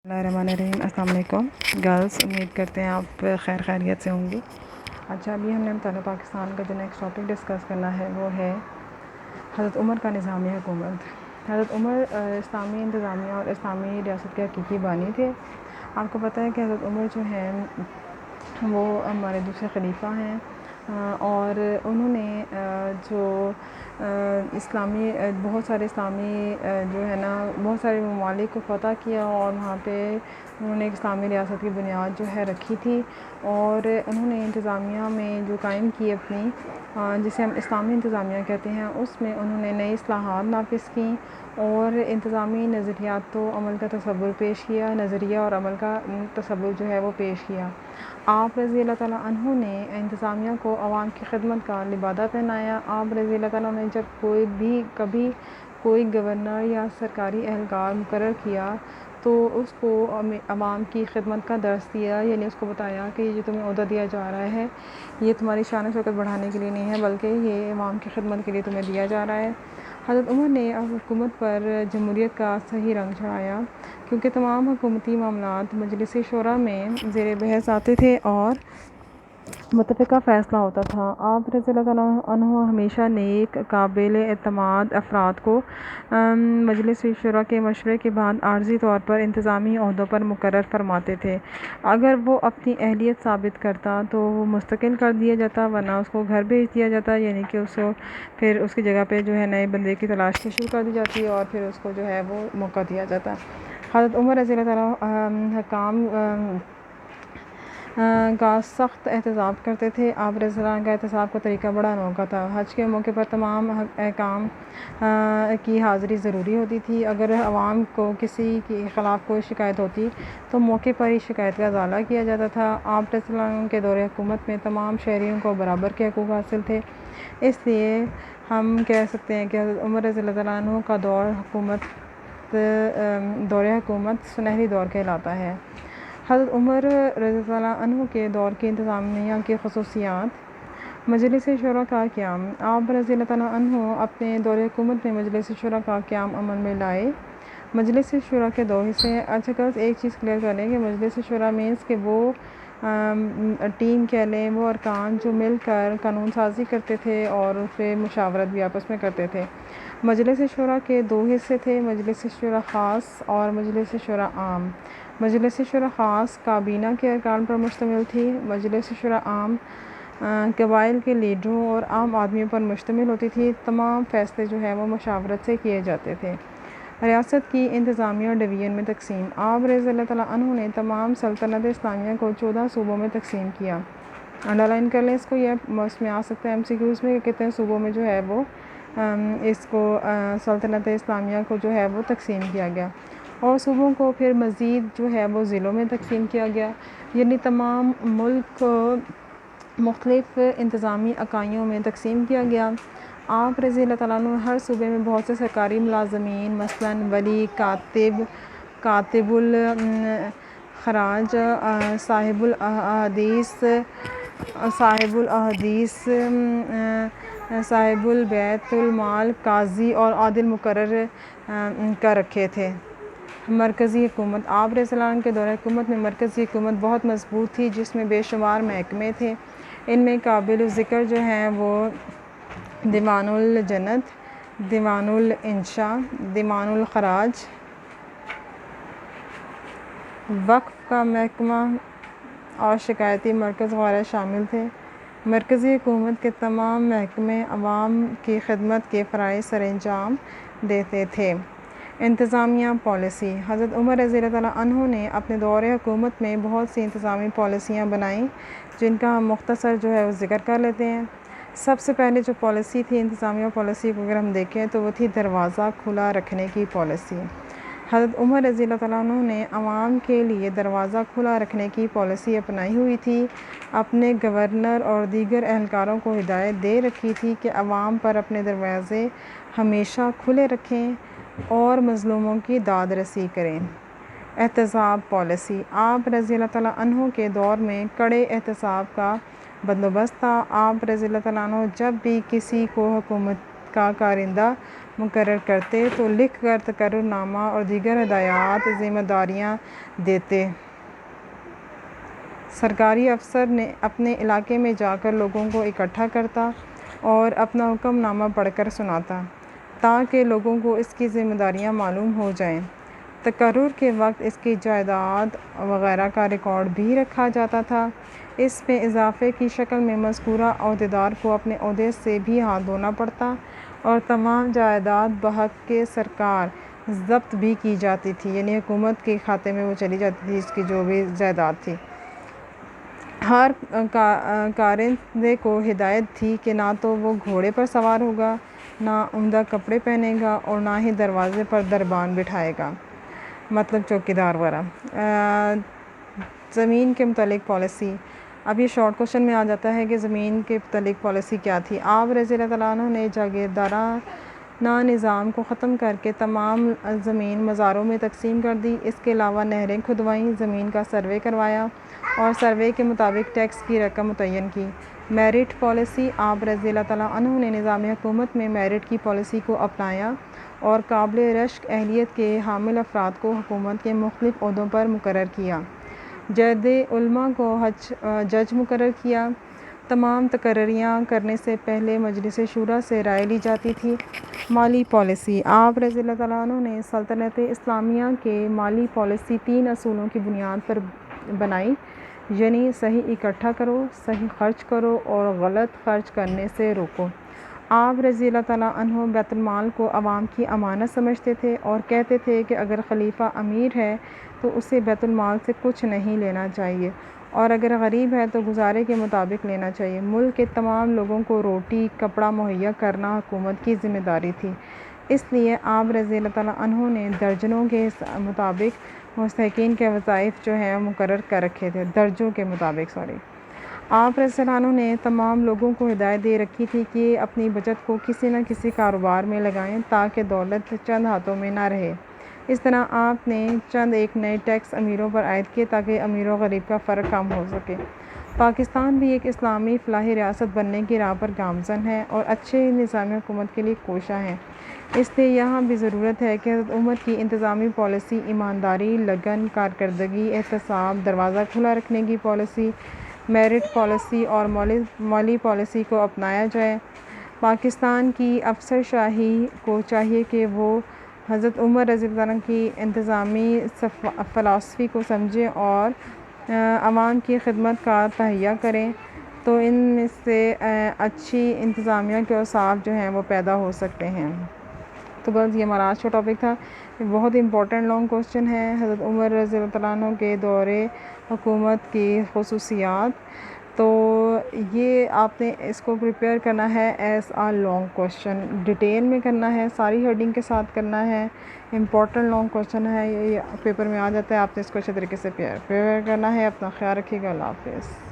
बिस्मिल्लाहिर्रहमानिर्रहीम। अस्सलाम वालेकुम गर्ल्स, उम्मीद करते हैं आप खैरियत से होंगी। अच्छा, अभी हमने मुताला पाकिस्तान का जो नेक्स्ट टॉपिक डिस्कस करना है वो है हज़रत उमर का निज़ामी हुकूमत। हज़रत उमर इस्लामी इंतज़ामिया और इस्लामी रियासत के हकीकी बानी थे। आपको पता है कि हज़रत उमर जो हैं वो हमारे दूसरे खलीफा हैं और उन्होंने जो इस्लामी बहुत सारे इस्लामी जो है ना बहुत सारे ममालिक को फ़तह किया और वहाँ पे उन्होंने एक इस्लामी रियासत की बुनियाद जो है रखी थी और उन्होंने इंतज़ामिया में जो कायम की अपनी जिसे हम इस्लामी इंतज़ामिया कहते हैं उसमें उन्होंने नई इस्लाहात नाफिज़ की और इंतज़ामी नज़रियात तो अमल का तसव्वुर पेश किया, नज़रिया और अमल का तसव्वुर जो है वो पेश किया। आप रज़ी अल्लाह ताला अन्हु ने इंतज़ामिया को आवाम की खिदमत का लिबादा पहनाया। आप रज़ी अल्लाह ताला ने जब कभी कोई गवर्नर या सरकारी एहलकार मुकर्रर किया तो उसको आवाम की खिदमत का दर्स दिया, यानी उसको बताया कि ये जो तुम्हें ओहदा दिया जा रहा है ये तुम्हारी शान शौकत बढ़ाने के लिए नहीं है बल्कि ये आवाम की खिदमत के लिए तुम्हें दिया जा रहा है। हज़रत उमर ने हुकूमत पर जमहूरियत का सही रंग चढ़ाया क्योंकि तमाम हुकूमती मामलात मजलिस शूरा में ज़ेर बहस आते थे और मुतफ़िक़ा फ़ैसला होता था। आप रज़ियल्लाहु अन्हु हमेशा नेक काबिल एतमाद अफराद को मजलिस शूरा के मशवरे के बाद आर्ज़ी तौर पर इंतज़ामी ओहदों पर मुकर्रर फरमाते थे। अगर वो अपनी अहलियत साबित करता तो वो मुस्तकिल कर दिया जाता, वरना उसको घर भेज दिया जाता, यानी कि उसको फिर उसकी जगह पे जो है नए बंदे की तलाश शुरू कर दी जाती और फिर उसको जो है वो मौका दिया जाता। हज़रत उमर रज़ियल्लाहु अन्हु हकाम का सख्त एहतसाब करते थे। आप रज़ियल्लाहु का एहतसाब का तरीका बड़ा अनोखा था। हज के मौके पर तमाम अहकाम की हाज़िरी ज़रूरी होती थी। अगर आवाम को किसी के ख़िलाफ़ कोई शिकायत होती तो मौके पर ही शिकायत का इज़ाला किया जाता था। आप रज़ियल्लाहु के दौरे हुकूमत में तमाम शहरियों को बराबर के हकूक़ हासिल थे, इसलिए हम कह सकते हैं कि हज़रत उमर रज़ियल्लाहु अन्हु का दौरे हुकूमत सुनहरी दौर कहलाता है। हज़रत उमर रज़ियल्लाहु अन्हु के दौर की इंतज़ामिया की ख़ुसूसियात। मजलिस शूरा का क़याम। आप रज़ियल्लाहु अन्हु अपने दौरे हुकूमत में मजलिस शूरा का क़याम अमल में लाए। मजलिस शूरा के दो हिस्से हैं। अच्छा गर्ल्स, एक चीज़ क्लियर कर लें कि मजलिस शूरा मीन्स कि वो टीम कह लें, वो अरकान जो मिलकर कानून साज़ी करते थे और उस पर मुशावरत भी आपस में करते थे। मजलिस शूरा के दो हिस्से थे, मजलिस शूरा ख़ास और मजलिस शूरा आम। मजलिस शूरा ख़ास काबीना के अरकान पर मुश्तमिल थी। मजलिस शूरा आम कबाइल के लीडरों और आम आदमियों पर मुश्तमिल होती थी। तमाम फ़ैसले जो है वो मशावरत से किए जाते थे। रियासत की इंतज़ामिया डिवीज़न में तकसीम। आप रज़ियल्लाहु अन्हु ने तमाम सल्तनत इस्लामिया को 14 सूबों में तकसीम किया। अंडरलाइन कर लें इसको, यह उसमें आ सकता है MCQs में कि कितने सूबों में जो है वो इसको सल्तनत इस्लामिया को जो है वो तकसीम किया गया और सूबों को फिर मज़ीद जो है वो ज़िलों में तकसीम किया गया, यानी तमाम मुल्क को मुख्तलिफ़ इंतज़ामी इकाइयों में तकसीम किया गया। आप रज़ियल्लाहु अन्हु हर सूबे में बहुत से सरकारी मुलाज़मीन मसलन वली, कातिबुल खराज, साहिबुल अहदीस, साहिबुल बैतुल माल, काजी और आदिल मुकर्रर कर रखे थे। मरकज़ी हुकूमत। आप रज़ियल्लाहु अन्हु के दौरे हुकूमत में मरकज़ी हुकूमत बहुत मजबूत थी जिसमें बेशुमार महकमे थे। इनमें काबिल ज़िक्र जो हैं वो दीवानुल जन्नत, दीवानुल इंशा, दीवानुल खराज, वक्फ़ का महकमा और शिकायती मरकज़ वगैरह शामिल थे। मरकज़ी हुकूमत के तमाम महकमे अवाम की खिदमत के फ़राइज़ सरअंजाम देते थे। इंतज़ामिया पॉलिसी। हज़रत उमर रज़ियल्लाहु अन्हु ने अपने दौरे हुकूमत में बहुत सी इंतज़ामी पॉलिसियाँ बनाई जिनका हम मुख्तसर जो है वो ज़िक्र कर लेते हैं। सबसे पहले जो पॉलिसी थी इंतज़ामिया पॉलिसी को अगर हम देखें तो वो थी दरवाज़ा खुला रखने की पॉलिसी। हज़रत उमर रज़ियल्लाहु अन्हु ने आवाम के लिए दरवाज़ा खुला रखने की पॉलिसी अपनाई हुई थी। अपने गवर्नर और दीगर एहलकारों को हिदायत दे रखी थी कि आवाम पर अपने दरवाज़े हमेशा खुले रखें और मज़लूमों की दाद रसी करें। एहतसाब पॉलिसी। आप रज़ियल्लाहु अन्हु के दौर में कड़े एहतसाब का बंदोबस्त था। आप रज़ियल्लाहु अन्हु जब भी किसी को हुकूमत का कारिंदा مقرر کرتے تو لکھ کر تقرر نامہ اور دیگر ہدایات ذمہ داریاں دیتے۔ سرکاری افسر نے اپنے علاقے میں جا کر لوگوں کو اکٹھا کرتا اور اپنا حکم نامہ پڑھ کر سناتا تاکہ لوگوں کو اس کی ذمہ داریاں معلوم ہو جائیں۔ تقرر کے وقت اس کی جائیداد وغیرہ کا ریکارڈ بھی رکھا جاتا تھا۔ اس میں اضافے کی شکل میں مذکورہ عہدیدار کو اپنے عہدے سے بھی ہاتھ دھونا پڑتا اور تمام جائیداد بحق کے سرکار ضبط بھی کی جاتی تھی، یعنی حکومت کے کھاتے میں وہ چلی جاتی تھی اس کی جو بھی جائیداد تھی۔ ہر کارندے کو ہدایت تھی کہ نہ تو وہ گھوڑے پر سوار ہوگا، نہ عمدہ کپڑے پہنے گا اور نہ ہی دروازے پر دربان بٹھائے گا، مطلب چوکیدار وغیرہ۔ زمین کے متعلق پالیسی۔ اب یہ شارٹ کوشچن میں آ جاتا ہے کہ زمین کے متعلق پالیسی کیا تھی۔ آپ رضی اللہ تعالیٰ عنہ نے جاگیردارانہ نظام کو ختم کر کے تمام زمین مزاروں میں تقسیم کر دی۔ اس کے علاوہ نہریں کھدوائیں، زمین کا سروے کروایا اور سروے کے مطابق ٹیکس کی رقم متعین کی۔ Merit policy. آپ رضی اللہ تعالیٰ عنہ نے نظام حکومت میں میرٹ کی پالیسی کو اپنایا اور قابل رشک اہلیت کے حامل افراد کو حکومت کے مختلف عہدوں پر مقرر کیا۔ جید علماء کو جج مقرر کیا۔ تمام تقرریاں کرنے سے پہلے مجلس شورا سے رائے لی جاتی تھی۔ مالی پالیسی۔ آپ رضی اللہ تعالیٰ عنہ نے سلطنت اسلامیہ کے مالی پالیسی 3 اصولوں کی بنیاد پر بنائی، یعنی صحیح اکٹھا کرو، صحیح خرچ کرو اور غلط خرچ کرنے سے روکو۔ آپ رضی اللہ تعالیٰ عنہ بیت المال کو عوام کی امانت سمجھتے تھے اور کہتے تھے کہ اگر خلیفہ امیر ہے تو اسے بیت المال سے کچھ نہیں لینا چاہیے اور اگر غریب ہے تو گزارے کے مطابق لینا چاہیے۔ ملک کے تمام لوگوں کو روٹی کپڑا مہیا کرنا حکومت کی ذمہ داری تھی، اس لیے آپ رضی اللہ تعالیٰ عنہ نے درجنوں کے مطابق مستحقین کے وظائف جو ہیں مقرر کر رکھے تھے، درجوں کے مطابق آپ رضی اللہ عنہ نے تمام لوگوں کو ہدایت دے رکھی تھی کہ اپنی بچت کو کسی نہ کسی کاروبار میں لگائیں تاکہ دولت چند ہاتھوں میں نہ رہے۔ اس طرح آپ نے چند ایک نئے ٹیکس امیروں پر عائد کیے تاکہ امیر و غریب کا فرق کم ہو سکے۔ پاکستان بھی ایک اسلامی فلاحی ریاست بننے کی راہ پر گامزن ہے اور اچھے نظام حکومت کے لیے کوشاں ہے۔ اس لیے یہاں بھی ضرورت ہے کہ حضرت عمر کی انتظامی پالیسی، ایمانداری، لگن، کارکردگی، احتساب، دروازہ کھلا رکھنے کی پالیسی، میرٹ پالیسی اور مالی پالیسی کو اپنایا جائے۔ پاکستان کی افسر شاہی کو چاہیے کہ وہ حضرت عمر رضی اللہ عنہ کی انتظامی فلسفی کو سمجھیں اور عوام کی خدمت کا تہیہ کریں تو ان میں سے اچھی انتظامیہ کے اوصاف جو ہیں وہ پیدا ہو سکتے ہیں۔ تو بس یہ ہمارا آج کا ٹاپک تھا۔ بہت امپورٹنٹ لانگ کوسچن ہے، حضرت عمر رضی اللہ عنہ کے دور حکومت کی خصوصیات۔ تو یہ آپ نے اس کو پریپیئر کرنا ہے as a long question, detail میں کرنا ہے، ساری ہیڈنگ کے ساتھ کرنا ہے۔ امپورٹنٹ لانگ کوسچن ہے، یہ پیپر میں آ جاتا ہے، آپ نے اس کو اچھے طریقے سے پریپیئر کرنا ہے۔ اپنا خیال رکھیے گا، اللہ حافظ۔